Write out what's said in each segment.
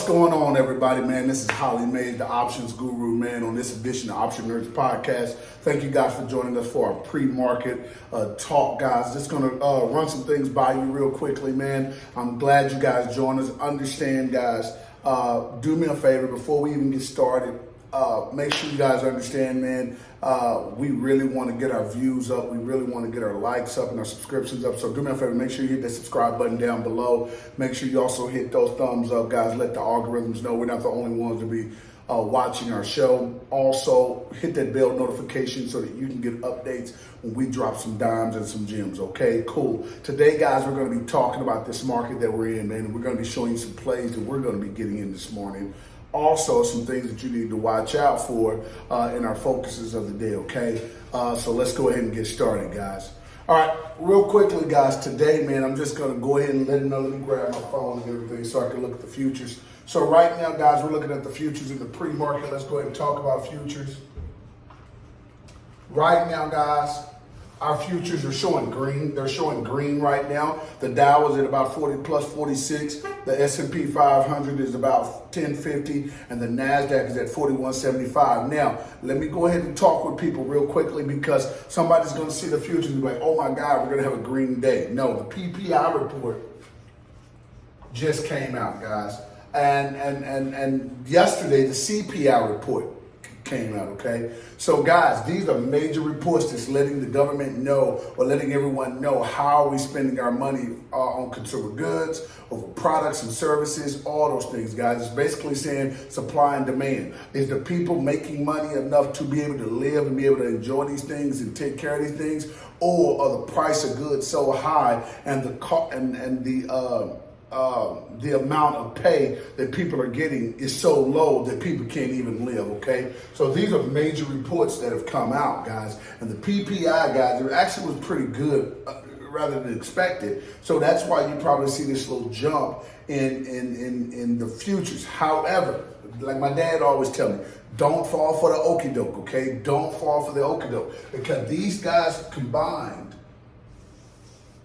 What's going on, everybody, man? This is Holly Mays, the Options Guru, man, on this edition of Option Nerds Podcast. Thank you guys for joining us for our pre-market talk, guys. Just going to run some things by you real quickly, man. I'm glad you guys joined us. Understand, guys, do me a favor before we even get started. Make sure you guys understand, man, we really want to get our views up. We really want to get our likes up and our subscriptions up. So do me a favor, make sure you hit that subscribe button down below. Make sure you also hit those thumbs up, guys. Let the algorithms know we're not the only ones to be watching our show. Also, hit that bell notification so that you can get updates when we drop some dimes and some gems. Okay, cool. Today, guys, we're going to be talking about this market that we're in, man. And we're going to be showing you some plays that we're going to be getting in this morning. Also, some things that you need to watch out for in our focuses of the day, okay? So let's go ahead and get started, guys. All right, real quickly, guys, today, man, I'm just going to go ahead and let me grab my phone and everything so I can look at the futures. So right now, guys, we're looking at the futures in the pre-market. Let's go ahead and talk about futures. Right now, guys, our futures are showing green. They're showing green right now. The Dow is at about 40 plus 46. The S&P 500 is about 1050, and the NASDAQ is at 4175. Now, let me go ahead and talk with people real quickly because somebody's going to see the futures and be like, oh my God, we're going to have a green day. No, the PPI report just came out, guys. And yesterday, the CPI report came out, okay? So guys, these are major reports that's letting the government know or letting everyone know how are we spending our money on consumer goods, over products and services, all those things, guys. It's basically saying supply and demand. Is the people making money enough to be able to live and be able to enjoy these things and take care of these things? Or are the price of goods so high and the amount of pay that people are getting is so low that people can't even live, okay? So these are major reports that have come out, guys. And the PPI, guys, it actually was pretty good rather than expected. So that's why you probably see this little jump in the futures. However, like my dad always tell me, don't fall for the okie doke, okay? Don't fall for the okie doke because these guys combined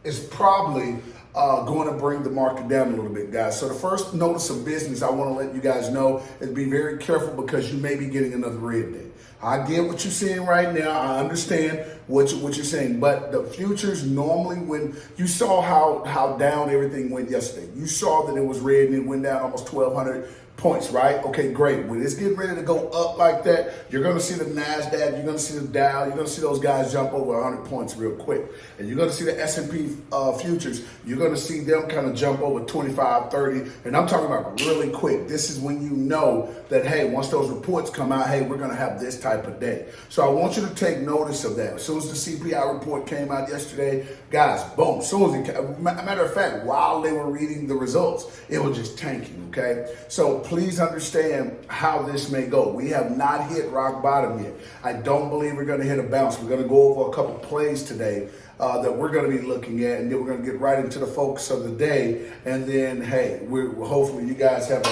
is probably going to bring the market down a little bit, guys. So the first notice of business I want to let you guys know is be very careful because you may be getting another red day. I get what you're seeing right now. I understand what you're saying, but the futures normally, when you saw how down everything went yesterday, you saw that it was red and it went down almost 1,200 points, right? Okay, great. When it's getting ready to go up like that, you're going to see the NASDAQ, you're going to see the Dow, you're going to see those guys jump over 100 points real quick. And you're going to see the S&P futures, you're going to see them kind of jump over 25, 30. And I'm talking about really quick. This is when you know that, hey, once those reports come out, hey, we're going to have this type of day. So I want you to take notice of that. As soon as the CPI report came out yesterday, guys, boom. As soon as it came, matter of fact, while they were reading the results, it was just tanking, okay? So please understand how this may go. We have not hit rock bottom yet. I don't believe we're going to hit a bounce. We're going to go over a couple plays today that we're going to be looking at, and then we're going to get right into the focus of the day. And then, hey, hopefully you guys have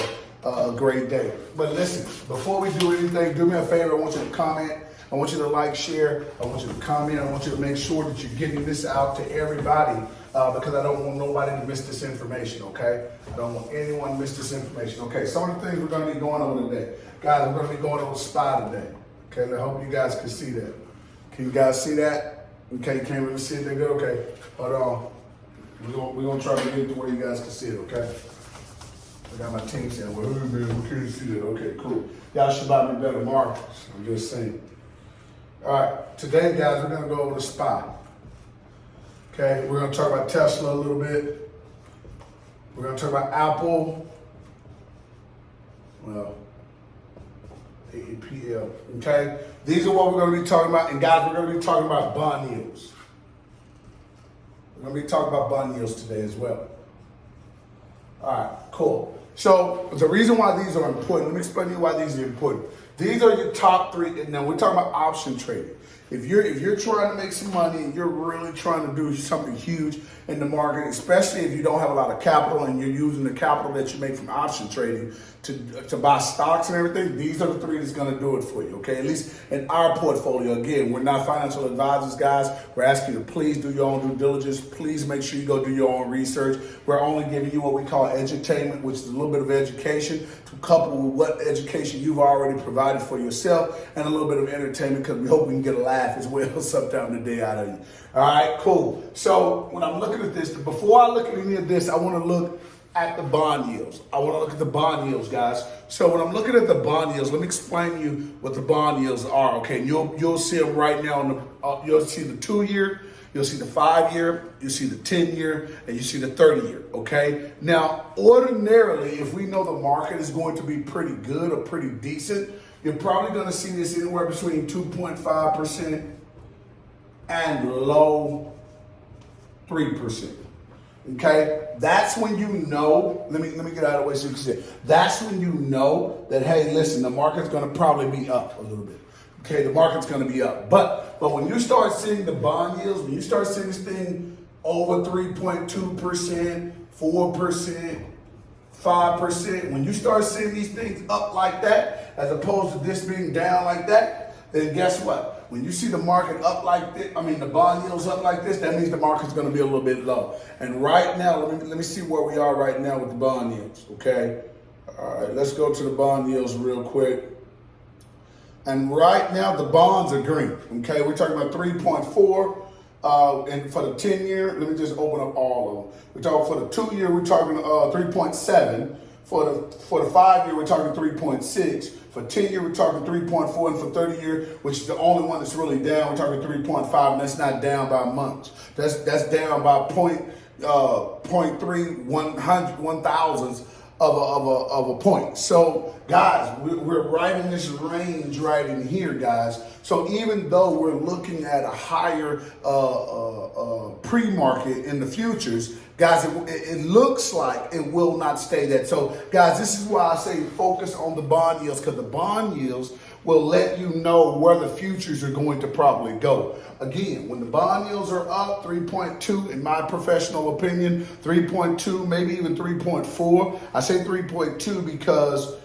a great day. But listen, before we do anything, do me a favor. I want you to comment. I want you to like, share. I want you to comment. I want you to make sure that you're getting this out to everybody because I don't want nobody to miss this information, okay? I don't want anyone to miss this information. Okay, some of the things we're going to be going over today. Guys, we're going to be going over SPY today. Okay, I hope you guys can see that. Can you guys see that? Okay, you can't really see it that good? Okay, hold on. We're going to try to get it to where you guys can see it, okay? I got my team saying, well, man, we can't see that. Okay, cool. Y'all should buy me better markers. I'm just saying. All right, today, guys, we're going to go over the SPY. Okay, we're going to talk about Tesla a little bit. We're going to talk about Apple. Well, AAPL. Okay, these are what we're going to be talking about. And guys, we're going to be talking about bond yields. We're going to be talking about bond yields today as well. All right, cool. So the reason why these are important, let me explain to you why these are important. These are your top three. Now we're talking about option trading. If you're trying to make some money and you're really trying to do something huge in the market, especially if you don't have a lot of capital and you're using the capital that you make from option trading to buy stocks and everything, these are the three that's going to do it for you, okay? At least in our portfolio. Again, we're not financial advisors, guys. We're asking you to please do your own due diligence. Please make sure you go do your own research. We're only giving you what we call edutainment, which is a little bit of education to couple with what education you've already provided for yourself and a little bit of entertainment because we hope we can get a laugh as well sometime today out of you. All right, cool. So when I'm looking at this, before I look at any of this, I want to look at the bond yields. I want to look at the bond yields, guys. So when I'm looking at the bond yields, let me explain to you what the bond yields are. Okay, you'll see them right now. You'll see the 2-year, you'll see the 5-year, you'll see the 10-year, and you see the 30-year. Okay. Now, ordinarily, if we know the market is going to be pretty good or pretty decent, you're probably going to see this anywhere between 2.5% and low 3%. Okay, that's when you know. Let me get out of the way so you can see it. That's when you know that, hey, listen, the market's going to probably be up a little bit. Okay, the market's going to be up, but when you start seeing the bond yields, when you start seeing this thing over 3.2%, 4%, 5%, when you start seeing these things up like that, as opposed to this being down like that, then guess what? When you see the market up like this, the bond yields up like this, that means the market's going to be a little bit low. And right now, let me see where we are right now with the bond yields, okay? All right, let's go to the bond yields real quick. And right now, the bonds are green, okay? We're talking about 3.4, and for the 10-year, let me just open up all of them. We're talking for the 2-year, we're talking 3.7. For the 5-year, we're talking 3.6. For 10-year, we're talking 3.4, and for 30-year, which is the only one that's really down, we're talking 3.5, and that's not down by much. That's down by 0.3 one thousandths of a point. So, guys, we're right in this range right in here, guys. So even though we're looking at a higher pre-market in the futures, guys, it looks like it will not stay that. So, guys, this is why I say focus on the bond yields, because the bond yields will let you know where the futures are going to probably go. Again, when the bond yields are up 3.2, in my professional opinion, 3.2, maybe even 3.4. I say 3.2 because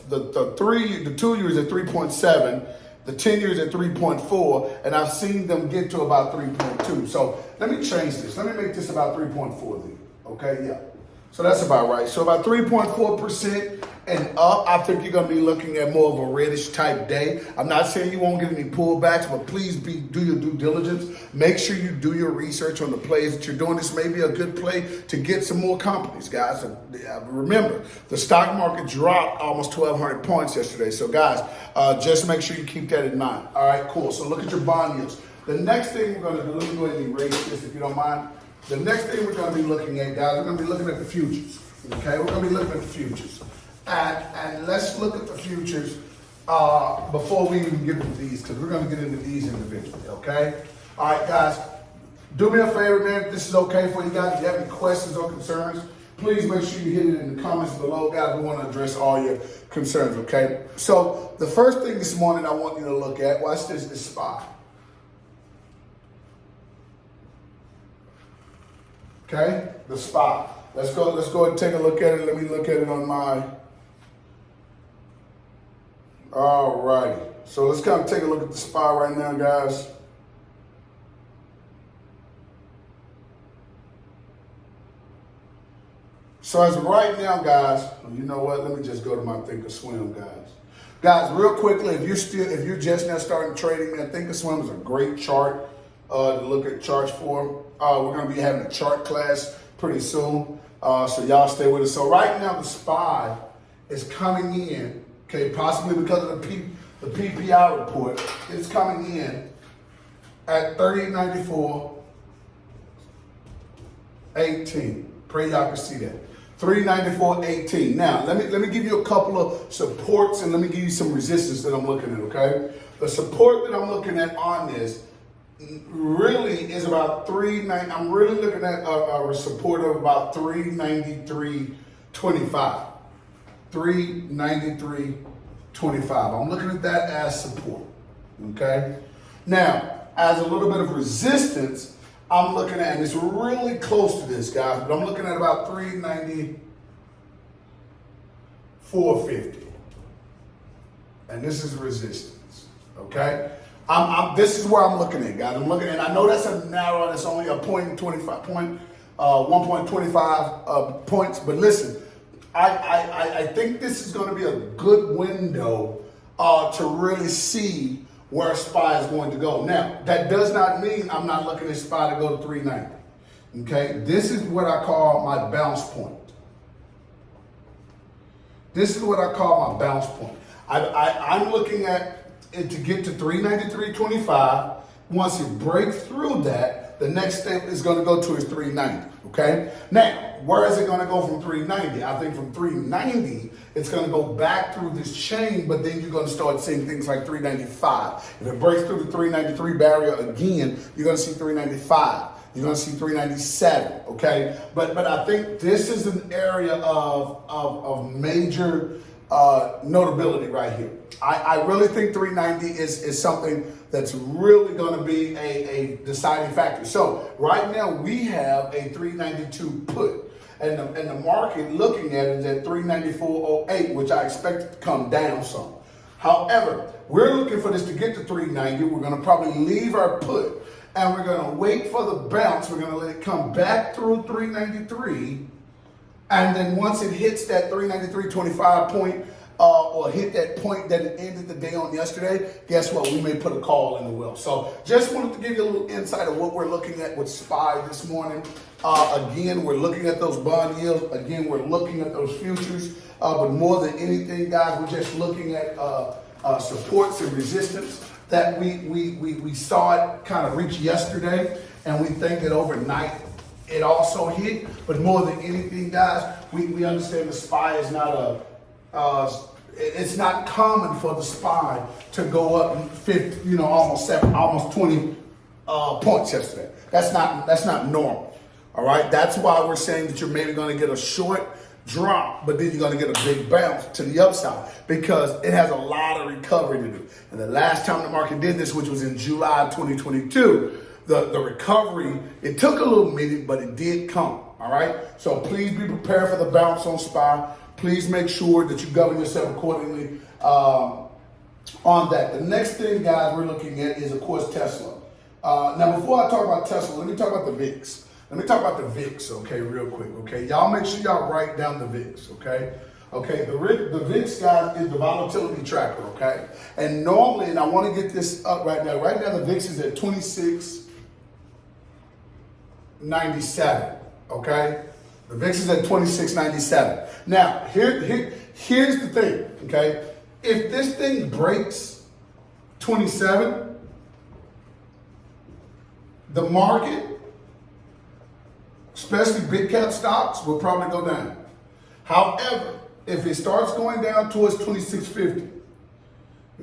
the 2 years at 3.7, the 10 years at 3.4, and I've seen them get to about 3.2. So let me change this. Let me make this about 3.4 then. Okay, yeah. So that's about right. So about 3.4% and up, I think you're going to be looking at more of a reddish type day. I'm not saying you won't get any pullbacks, but please do your due diligence. Make sure you do your research on the plays that you're doing. This may be a good play to get some more companies, guys. Remember, the stock market dropped almost 1,200 points yesterday. So, guys, just make sure you keep that in mind. All right, cool. So look at your bond yields. The next thing we're going to do, let me go ahead and erase this if you don't mind. The next thing we're going to be looking at, guys, we're going to be looking at the futures. Okay, we're going to be looking at the futures. And let's look at the futures before we even get into these, because we're going to get into these individually, okay? All right, guys, do me a favor, man. If this is okay for you guys, if you have any questions or concerns, please make sure you hit it in the comments below, guys. We want to address all your concerns, okay? So the first thing this morning I want you to look at, watch this SPY. Okay, the SPY. Let's go ahead and take a look at it. Let me look at it on my. All righty. So let's kind of take a look at the SPY right now, guys. So as of right now, guys, you know what? Let me just go to my Thinkorswim, guys. Guys, real quickly, if you're just now starting trading, man, Thinkorswim is a great chart to look at charts for. We're going to be having a chart class pretty soon, so y'all stay with us. So right now, the SPY is coming in, okay, possibly because of the PPI report. It's coming in at 30.94.18. Pray y'all can see that. 394.18. Now, let me give you a couple of supports and let me give you some resistance that I'm looking at, okay? The support that I'm looking at on this really is about 390. I'm really looking at a support of about 393.25. 393.25. I'm looking at that as support, okay? Now, as a little bit of resistance, I'm looking at, and it's really close to this, guys, but I'm looking at about 394.50. And this is resistance, okay? This is where I'm looking at, guys. I'm looking at, I know that's a narrow, that's only a 1.25 points, but listen, I think this is going to be a good window to really see where SPY is going to go. Now, that does not mean I'm not looking at SPY to go to 390, okay? This is what I call my bounce point. This is what I call my bounce point. I'm looking at it to get to 393.25. Once it breaks through that, the next step is going to go to is 390, okay? Now, where is it going to go from 390? I think from 390, it's going to go back through this chain, but then you're going to start seeing things like 395. If it breaks through the 393 barrier again, you're going to see 395. You're going to see 397, okay? But I think this is an area of major notability right here. I really think 390 is something that's really going to be a deciding factor. So right now we have a 392 put, and the market looking at it is at 394.08, which I expect it to come down some. However, we're looking for this to get to 390. We're going to probably leave our put, and we're going to wait for the bounce. We're going to let it come back through 393. And then once it hits that 393.25 point, or hit that point that it ended the day on yesterday, guess what? We may put a call in the will. So just wanted to give you a little insight of what we're looking at with SPY this morning. Again, we're looking at those bond yields. Again, we're looking at those futures. But more than anything, guys, we're just looking at supports and resistance that we saw it kind of reach yesterday. And we think that overnight it also hit. But more than anything, guys, we understand the SPY is not it's not common for the SPY to go up 50, almost 20 points yesterday. That's not normal. All right. That's why we're saying that you're maybe going to get a short drop, but then you're going to get a big bounce to the upside because it has a lot of recovery to do. And the last time the market did this, which was in July 2022, the recovery, it took a little minute, but it did come. All right. So please be prepared for the bounce on SPY. Please make sure that you govern yourself accordingly on that. The next thing, guys, we're looking at is, of course, Tesla. Now, before I talk about Tesla, let me talk about the VIX. Let me talk about the VIX, okay, real quick, okay? Y'all make sure y'all write down the VIX, okay? Okay, the VIX, guys, is the volatility tracker, okay? And normally, and I want to get this up right now. Right now, the VIX is at 2697, okay? The VIX is at 2697. Now, here's the thing, okay? If this thing breaks 27, the market, especially big cap stocks, will probably go down. However, if it starts going down towards 2650,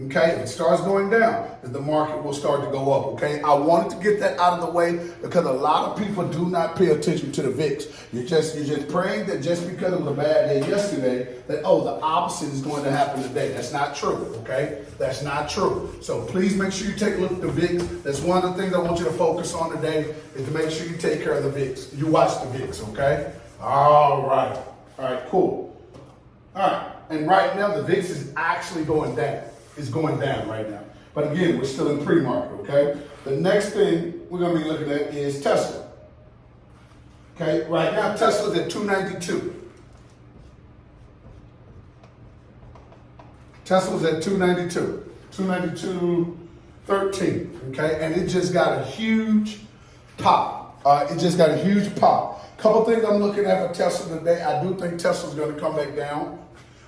okay, if it starts going down, then the market will start to go up, okay? I wanted to get that out of the way because a lot of people do not pay attention to the VIX. You're just praying that just because it was a bad day yesterday, that, the opposite is going to happen today. That's not true, okay? That's not true. So please make sure you take a look at the VIX. That's one of the things I want you to focus on today is to make sure you take care of the VIX. You watch the VIX, okay? All right, cool. All right, and right now the VIX is actually going down. It's going down right now. But again, we're still in pre-market, okay? The next thing we're going to be looking at is Tesla. Okay, right now Tesla's at 292. Tesla's at 292. 292.13, okay? And it just got a huge pop. Couple things I'm looking at for Tesla today. I do think Tesla's going to come back down.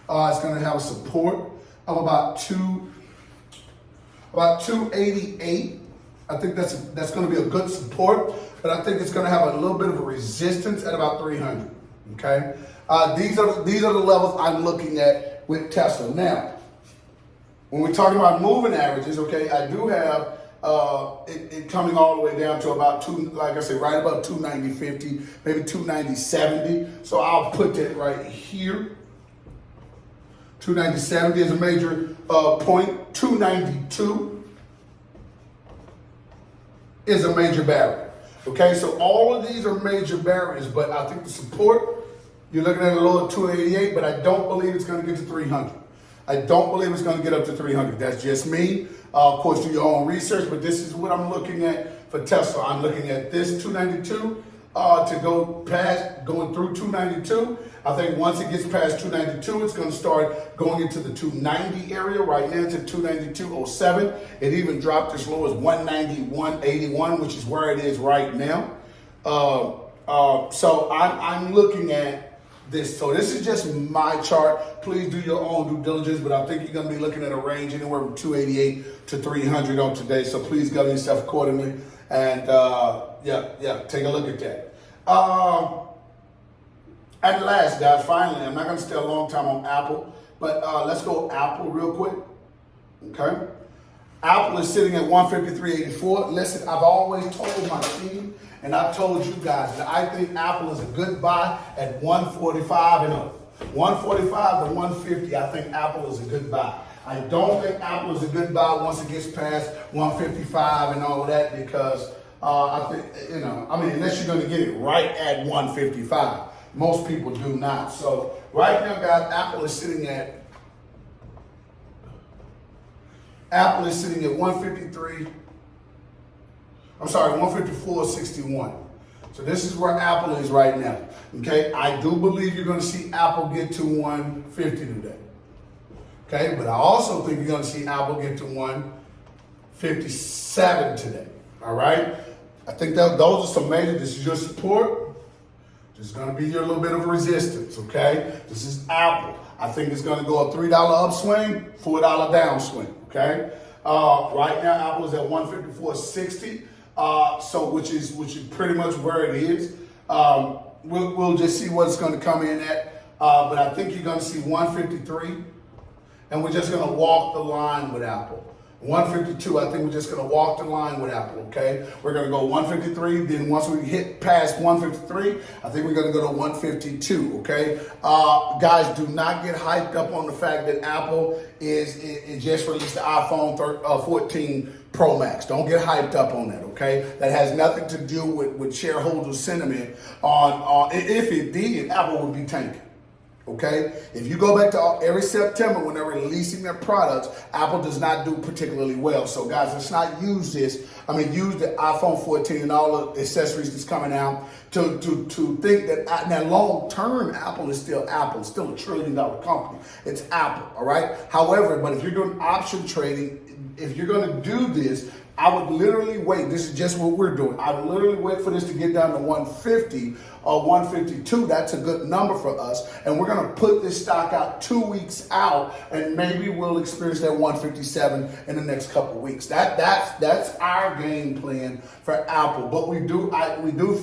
It's going to have a support of about 288. I think that's going to be a good support, but I think it's going to have a little bit of a resistance at about 300. Okay, these are the levels I'm looking at with Tesla. Now, when we're talking about moving averages, okay, I do have it coming all the way down to about like I said, right about 290.50, maybe 290.70. So I'll put that right here. 290.70 is a major point 292 is a major barrier. Okay, so all of these are major barriers, but I think the support, you're looking at a low of 288, but I don't believe it's going to get to 300. I don't believe it's going to get up to 300. That's just me. Of course, do your own research, but this is what I'm looking at for Tesla. I'm looking at this 292 to go past, going through 292. I think once it gets past 292, it's going to start going into the 290 area. Right now, it's at 292.07. It even dropped as low as 191.81, which is where it is right now. So I'm looking at this. So this is just my chart. Please do your own due diligence, but I think you're going to be looking at a range anywhere from 288 to 300 on today. So please govern yourself accordingly. And take a look at that. And last, guys, finally, I'm not going to stay a long time on Apple, but let's go Apple real quick. Okay. Apple is sitting at 153.84. Listen, I've always told my team, and I've told you guys, that I think Apple is a good buy at 145 and up. 145 to 150, I think Apple is a good buy. I don't think Apple is a good buy once it gets past 155 and all of that, because I think, unless you're going to get it right at 155. Most people do not. So right now, guys, Apple is sitting at 153. I'm sorry, 154.61. So this is where Apple is right now. Okay, I do believe you're going to see Apple get to 150 today. Okay, but I also think you're going to see Apple get to 157 today. All right, I think that those are some major. This is your support. There's going to be your little bit of resistance. Okay, this is Apple. I think it's going to go a $3 upswing, $4 downswing. Okay, right now Apple is at 154.60. So which is pretty much where it is. We'll just see what it's going to come in at. But I think you're going to see 153, and we're just going to walk the line with Apple. 152, I think we're just going to walk the line with Apple, okay? We're going to go 153, then once we hit past 153, I think we're going to go to 152, okay? Guys, do not get hyped up on the fact that Apple is just released the iPhone 14 Pro Max. Don't get hyped up on that, okay? That has nothing to do with shareholder sentiment on if it did, Apple would be tanking. Okay, if you go back to every September when they're releasing their products, Apple does not do particularly well. So guys, let's not use this. Use the iPhone 14 and all the accessories that's coming out to think that now long term Apple is still Apple, it's still $1 trillion company. It's Apple, all right? However, but if you're doing option trading, if you're going to do this, I would literally wait. This is just what we're doing. I would literally wait for this to get down to 150 or 152. That's a good number for us. And we're going to put this stock out 2 weeks out, and maybe we'll experience that 157 in the next couple of weeks. That's our game plan for Apple. But we do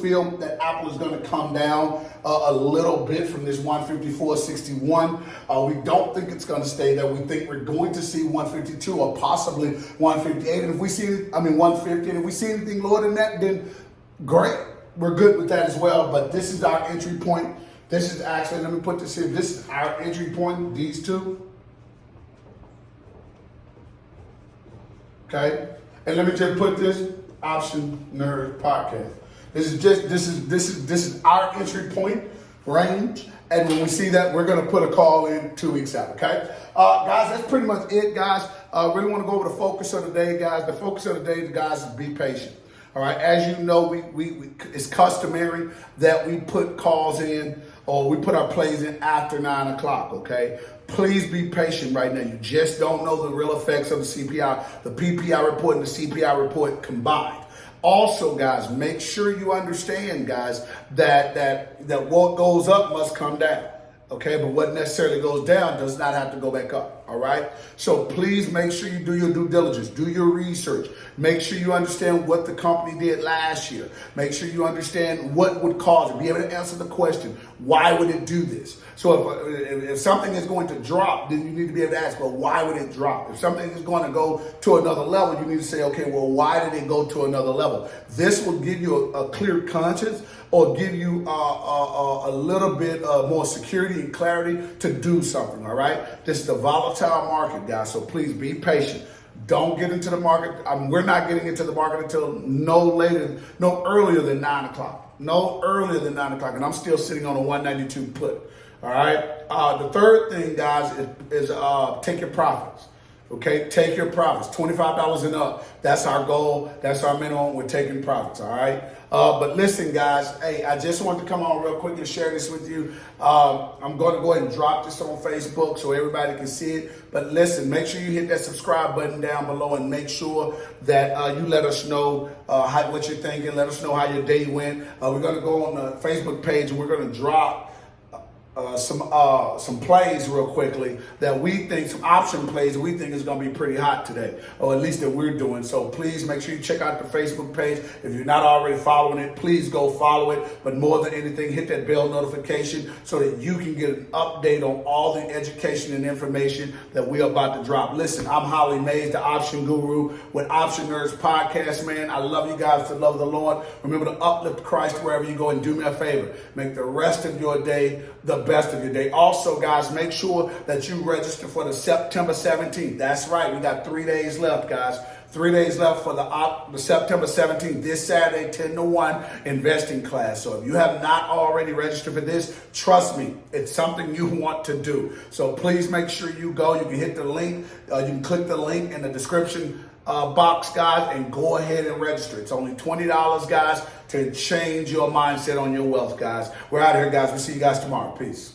feel that Apple is going to come down a little bit from this 154.61. We don't think it's going to stay there. We think we're going to see 152 or possibly 158. And if we see 150, and if we see anything lower than that, then great. We're good with that as well. But this is our entry point. This is actually, let me put this here. This is our entry point, these two. Okay. And let me just put this Option Nerd Podcast. This is our entry point range. And when we see that, we're going to put a call in 2 weeks out, okay? Guys, that's pretty much it, guys. Really want to go over the focus of the day, guys. The focus of the day, guys, is be patient. All right, as you know, we it's customary that we put calls in or we put our plays in after 9 o'clock, okay? Please be patient right now. You just don't know the real effects of the CPI, the PPI report and the CPI report combined. Also, guys, make sure you understand, guys, that what goes up must come down. Okay, but what necessarily goes down does not have to go back up, all right? So please make sure you do your due diligence, do your research. Make sure you understand what the company did last year. Make sure you understand what would cause it. Be able to answer the question, why would it do this? So if something is going to drop, then you need to be able to ask, well, why would it drop? If something is going to go to another level, you need to say, okay, well, why did it go to another level? This will give you a clear conscience or give you a little bit more security and clarity to do something, all right? This is a volatile volatile market, guys. So please be patient. Don't get into the market. We're not getting into the market until no earlier than 9 o'clock. No earlier than 9 o'clock. And I'm still sitting on a 192 put. All right. The third thing, guys, is take your profits. Okay, take your profits, $25 and up. That's our goal. That's our minimum. We're taking profits, all right? But listen, guys, hey, I just wanted to come on real quick and share this with you. I'm going to go ahead and drop this on Facebook so everybody can see it. But listen, make sure you hit that subscribe button down below and make sure that you let us know what you're thinking. Let us know how your day went. We're going to go on the Facebook page and we're going to drop some plays real quickly that we think, some option plays that we think is going to be pretty hot today, or at least that we're doing. So please make sure you check out the Facebook page. If you're not already following it, please go follow it. But more than anything, hit that bell notification so that you can get an update on all the education and information that we're about to drop. Listen, I'm Holly Mays, the Option Guru with Option Nerds Podcast, man. I love you guys to love the Lord. Remember to uplift Christ wherever you go, and do me a favor. Make the rest of your day the best of your day. Also, guys, make sure that you register for the September 17th. That's right. We got 3 days left, guys. 3 days left for the September 17th, this Saturday, 10 to 1 investing class. So if you have not already registered for this, trust me, it's something you want to do. So please make sure you go. You can hit the link. You can click the link in the description box, guys, and go ahead and register. It's only $20, guys, to change your mindset on your wealth, guys. We're out of here, guys. We'll see you guys tomorrow. Peace.